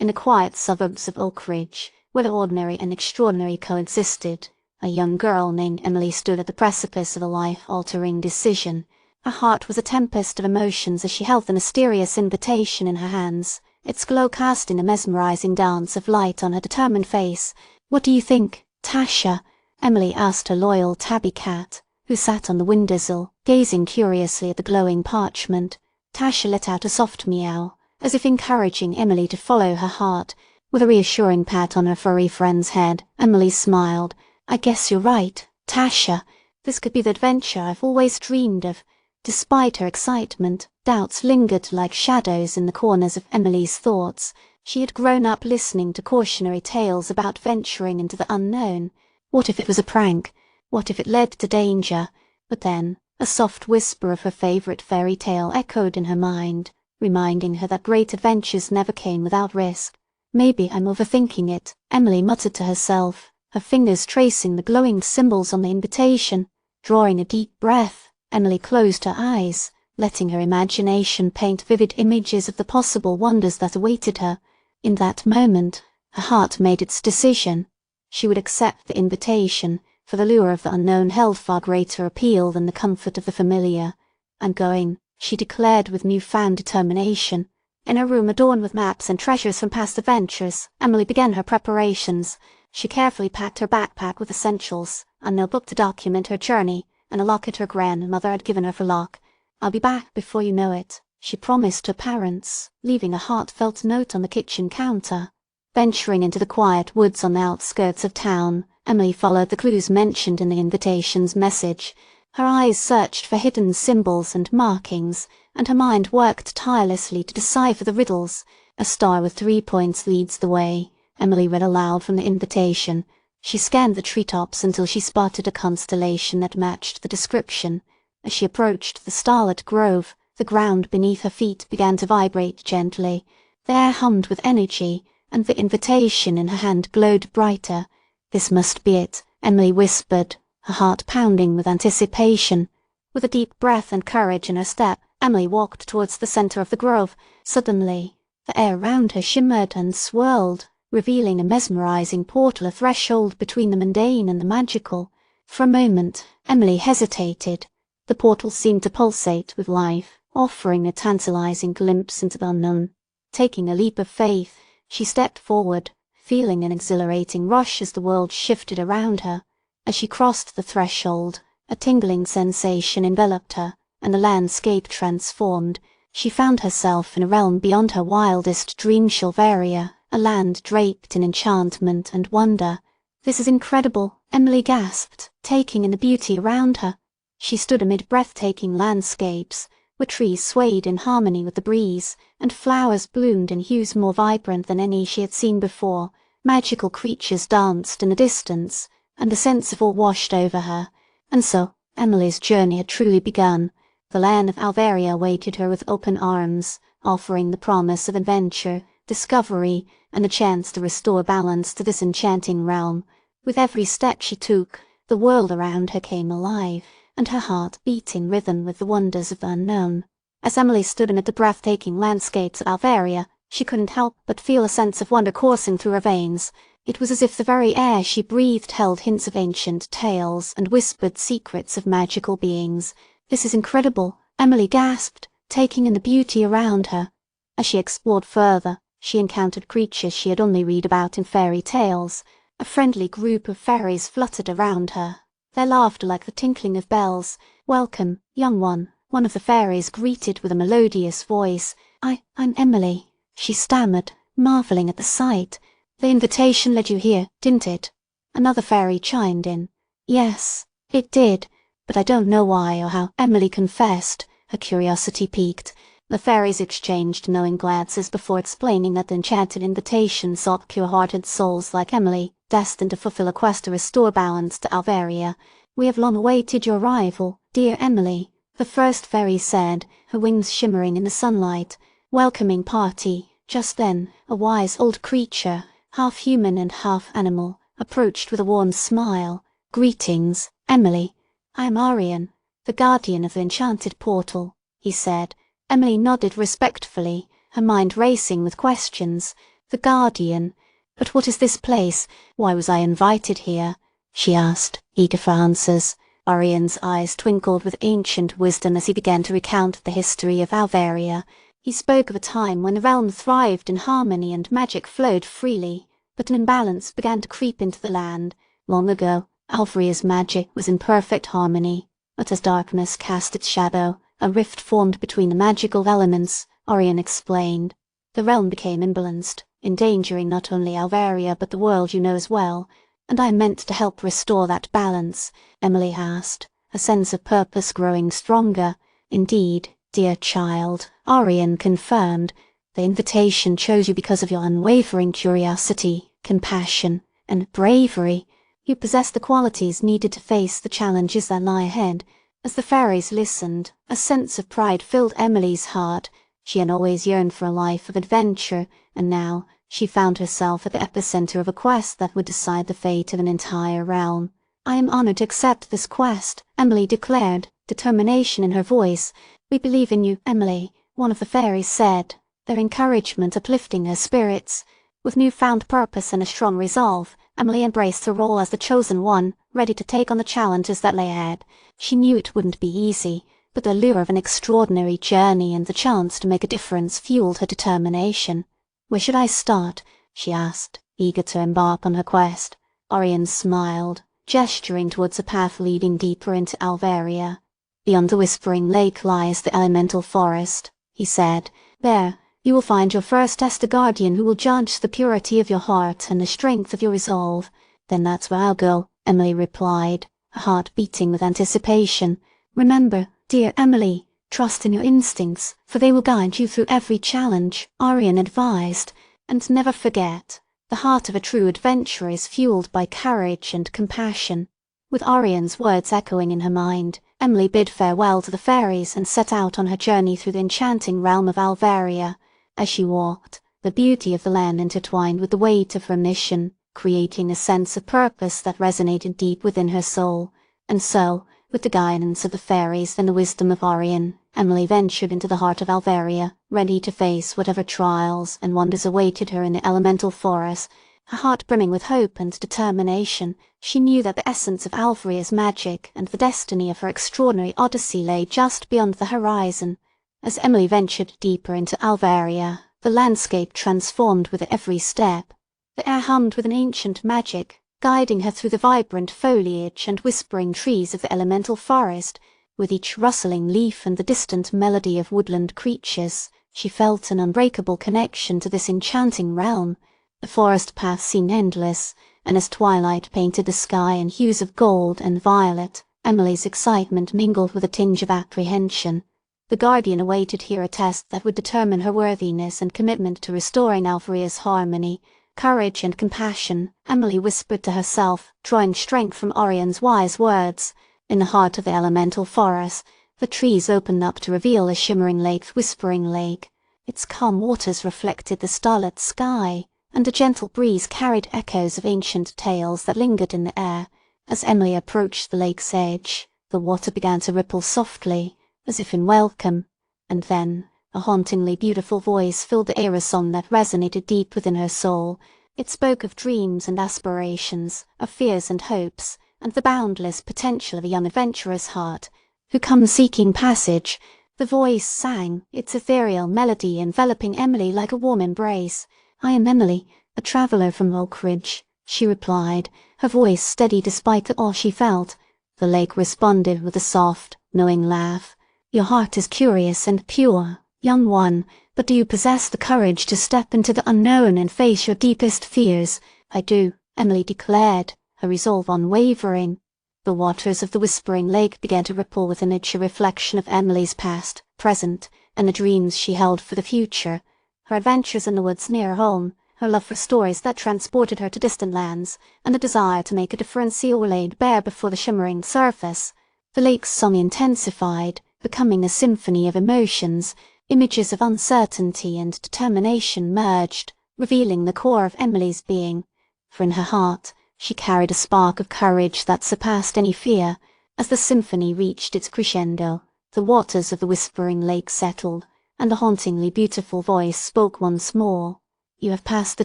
In the quiet suburbs of Oak Ridge, where the ordinary and extraordinary coexisted, a young girl named Emily stood at the precipice of a life-altering decision. Her heart was a tempest of emotions as she held the mysterious invitation in her hands, its glow casting a mesmerizing dance of light on her determined face. "What do you think, Tasha?" Emily asked her loyal tabby cat, who sat on the windowsill, gazing curiously at the glowing parchment. Tasha let out a soft meow, as if encouraging Emily to follow her heart. With a reassuring pat on her furry friend's head, Emily smiled. "I guess you're right, Tasha. This could be the adventure I've always dreamed of." Despite her excitement, doubts lingered like shadows in the corners of Emily's thoughts. She had grown up listening to cautionary tales about venturing into the unknown. What if it was a prank? What if it led to danger? But then, a soft whisper of her favourite fairy tale echoed in her mind, reminding her that great adventures never came without risk. "Maybe I'm overthinking it," Emily muttered to herself, her fingers tracing the glowing symbols on the invitation. Drawing a deep breath, Emily closed her eyes, letting her imagination paint vivid images of the possible wonders that awaited her. In that moment, her heart made its decision. She would accept the invitation, for the lure of the unknown held far greater appeal than the comfort of the familiar. "I'm going," she declared with newfound determination. In her room adorned with maps and treasures from past adventures, Emily began her preparations. She carefully packed her backpack with essentials, a notebook to document her journey, and a locket her grandmother had given her for luck. "I'll be back before you know it," she promised her parents, leaving a heartfelt note on the kitchen counter. Venturing into the quiet woods on the outskirts of town, Emily followed the clues mentioned in the invitation's message. Her eyes searched for hidden symbols and markings, and her mind worked tirelessly to decipher the riddles. "A star with 3 points leads the way," Emily read aloud from the invitation. She scanned the treetops until she spotted a constellation that matched the description. As she approached the starlit grove, the ground beneath her feet began to vibrate gently. The air hummed with energy, and the invitation in her hand glowed brighter. "This must be it," Emily whispered, her heart pounding with anticipation. With a deep breath and courage in her step, Emily walked towards the center of the grove. Suddenly, the air around her shimmered and swirled, revealing a mesmerizing portal, a threshold between the mundane and the magical. For a moment, Emily hesitated. The portal seemed to pulsate with life, offering a tantalizing glimpse into the unknown. Taking a leap of faith, she stepped forward, feeling an exhilarating rush as the world shifted around her. As she crossed the threshold, a tingling sensation enveloped her, and the landscape transformed. She found herself in a realm beyond her wildest dream Sylvaria, a land draped in enchantment and wonder. "This is incredible," Emily gasped, taking in the beauty around her. She stood amid breathtaking landscapes, where trees swayed in harmony with the breeze, and flowers bloomed in hues more vibrant than any she had seen before. Magical creatures danced in the distance, and a sense of awe washed over her. And so, Emily's journey had truly begun. The land of Alvaria awaited her with open arms, offering the promise of adventure, discovery, and the chance to restore balance to this enchanting realm. With every step she took, the world around her came alive, and her heart beat in rhythm with the wonders of the unknown. As Emily stood amid the breathtaking landscapes of Alvaria, she couldn't help but feel a sense of wonder coursing through her veins. It was as if the very air she breathed held hints of ancient tales and whispered secrets of magical beings. "This is incredible," Emily gasped, taking in the beauty around her. As she explored further, she encountered creatures she had only read about in fairy tales. A friendly group of fairies fluttered around her, their laughter like the tinkling of bells. "Welcome, young one of the fairies greeted with a melodious voice. I'm Emily," she stammered, marveling at the sight. "The invitation led you here, didn't it?" Another fairy chimed in. "Yes, it did, but I don't know why or how," Emily confessed, her curiosity piqued. The fairies exchanged knowing glances before explaining that the enchanted invitation sought pure-hearted souls like Emily, destined to fulfill a quest to restore balance to Alvaria. "We have long awaited your arrival, dear Emily," the first fairy said, her wings shimmering in the sunlight. Welcoming party. Just then, a wise old creature, half human and half animal, approached with a warm smile. "Greetings, Emily. I am Arian, the guardian of the enchanted portal," he said. Emily nodded respectfully, her mind racing with questions. The Guardian. But what is this place? Why was I invited here? She asked, eager for answers. Orion's eyes twinkled with ancient wisdom as he began to recount the history of Alvaria. He spoke of a time when the realm thrived in harmony and magic flowed freely, but an imbalance began to creep into the land. Long ago, Alvaria's magic was in perfect harmony, but as darkness cast its shadow, a rift formed between the magical elements, Orion explained. The realm became imbalanced, endangering not only Alvaria but the world you know as well, and I meant to help restore that balance, Emily asked, her sense of purpose growing stronger. Indeed, dear child, Orion confirmed. The invitation chose you because of your unwavering curiosity, compassion, and bravery. You possess the qualities needed to face the challenges that lie ahead. As the fairies listened, a sense of pride filled Emily's heart. She had always yearned for a life of adventure, and now she found herself at the epicenter of a quest that would decide the fate of an entire realm. I am honored to accept this quest, Emily declared, determination in her voice. We believe in you, Emily, one of the fairies said, their encouragement uplifting her spirits. With newfound purpose and a strong resolve, Emily embraced her role as the chosen one, ready to take on the challenges that lay ahead. She knew it wouldn't be easy, but the allure of an extraordinary journey and the chance to make a difference fueled her determination. Where should I start? She asked, eager to embark on her quest. Orion smiled, gesturing towards a path leading deeper into Alvaria. Beyond the Whispering Lake lies the elemental forest, he said. There, you will find your first tester guardian who will judge the purity of your heart and the strength of your resolve. Then that's where I'll go, Emily replied, her heart beating with anticipation. Remember, dear Emily, trust in your instincts, for they will guide you through every challenge, Orion advised. And never forget, the heart of a true adventurer is fueled by courage and compassion. With Orion's words echoing in her mind, Emily bid farewell to the fairies and set out on her journey through the enchanting realm of Alvaria. As she walked, the beauty of the land intertwined with the weight of her mission, creating a sense of purpose that resonated deep within her soul. And so, with the guidance of the fairies and the wisdom of Orion, Emily ventured into the heart of Alvaria, ready to face whatever trials and wonders awaited her in the elemental forest. Her heart brimming with hope and determination, she knew that the essence of Alvaria's magic and the destiny of her extraordinary odyssey lay just beyond the horizon. As Emily ventured deeper into Alvaria, the landscape transformed with every step. The air hummed with an ancient magic, guiding her through the vibrant foliage and whispering trees of the elemental forest. With each rustling leaf and the distant melody of woodland creatures, she felt an unbreakable connection to this enchanting realm. The forest path seemed endless, and as twilight painted the sky in hues of gold and violet, Emily's excitement mingled with a tinge of apprehension. The Guardian awaited here a test that would determine her worthiness and commitment to restoring Alvaria's harmony. Courage and compassion, Emily whispered to herself, drawing strength from Orion's wise words. In the heart of the elemental forest, the trees opened up to reveal a shimmering lake, Whispering Lake. Its calm waters reflected the starlit sky, and a gentle breeze carried echoes of ancient tales that lingered in the air. As Emily approached the lake's edge, the water began to ripple softly, as if in welcome, and then a hauntingly beautiful voice filled the ear, a song that resonated deep within her soul. It spoke of dreams and aspirations, of fears and hopes, and the boundless potential of a young adventurer's heart, who comes seeking passage. The voice sang, its ethereal melody enveloping Emily like a warm embrace. I am Emily, a traveller from Oakridge, she replied, her voice steady despite the awe she felt. The lake responded with a soft, knowing laugh. Your heart is curious and pure, young one, but do you possess the courage to step into the unknown and face your deepest fears? I do, Emily declared, her resolve unwavering. The waters of the Whispering Lake began to ripple with a miniature reflection of Emily's past, present, and the dreams she held for the future. Her adventures in the woods near home, her love for stories that transported her to distant lands, and the desire to make a difference all laid bare before the shimmering surface. The lake's song intensified, becoming a symphony of emotions. Images of uncertainty and determination merged, revealing the core of Emily's being. For in her heart, she carried a spark of courage that surpassed any fear. As the symphony reached its crescendo, the waters of the Whispering Lake settled, and a hauntingly beautiful voice spoke once more. You have passed the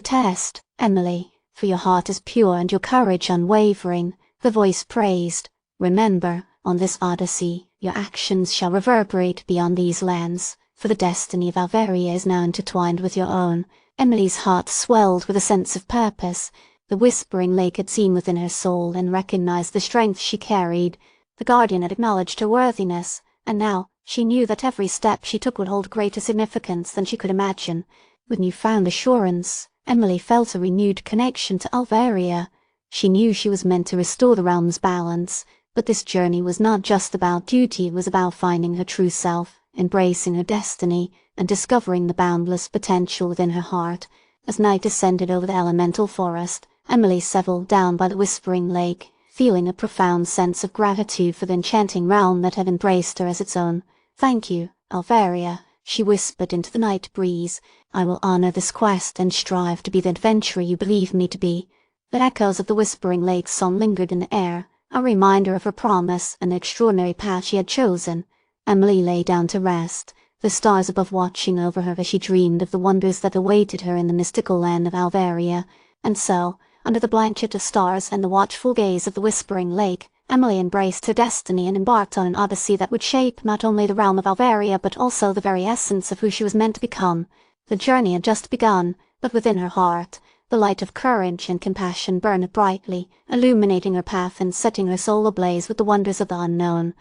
test, Emily, for your heart is pure and your courage unwavering, the voice praised. Remember, on this Odyssey, your actions shall reverberate beyond these lands, for the destiny of Alvaria is now intertwined with your own. Emily's heart swelled with a sense of purpose. The whispering lake had seen within her soul and recognized the strength she carried. The guardian had acknowledged her worthiness, and now she knew that every step she took would hold greater significance than she could imagine. With newfound assurance, Emily felt a renewed connection to Alvaria. She knew she was meant to restore the realm's balance, but this journey was not just about duty, it was about finding her true self, embracing her destiny, and discovering the boundless potential within her heart. As night descended over the elemental forest, Emily settled down by the whispering lake, feeling a profound sense of gratitude for the enchanting realm that had embraced her as its own. "Thank you, Alvaria," she whispered into the night breeze. "I will honor this quest and strive to be the adventurer you believe me to be." The echoes of the whispering lake's song lingered in the air, a reminder of her promise and the extraordinary path she had chosen. Emily lay down to rest, the stars above watching over her as she dreamed of the wonders that awaited her in the mystical land of Alvaria. And so, under the blanket of stars and the watchful gaze of the whispering lake, Emily embraced her destiny and embarked on an odyssey that would shape not only the realm of Alvaria but also the very essence of who she was meant to become. The journey had just begun, but within her heart, the light of courage and compassion burned brightly, illuminating her path and setting her soul ablaze with the wonders of the unknown.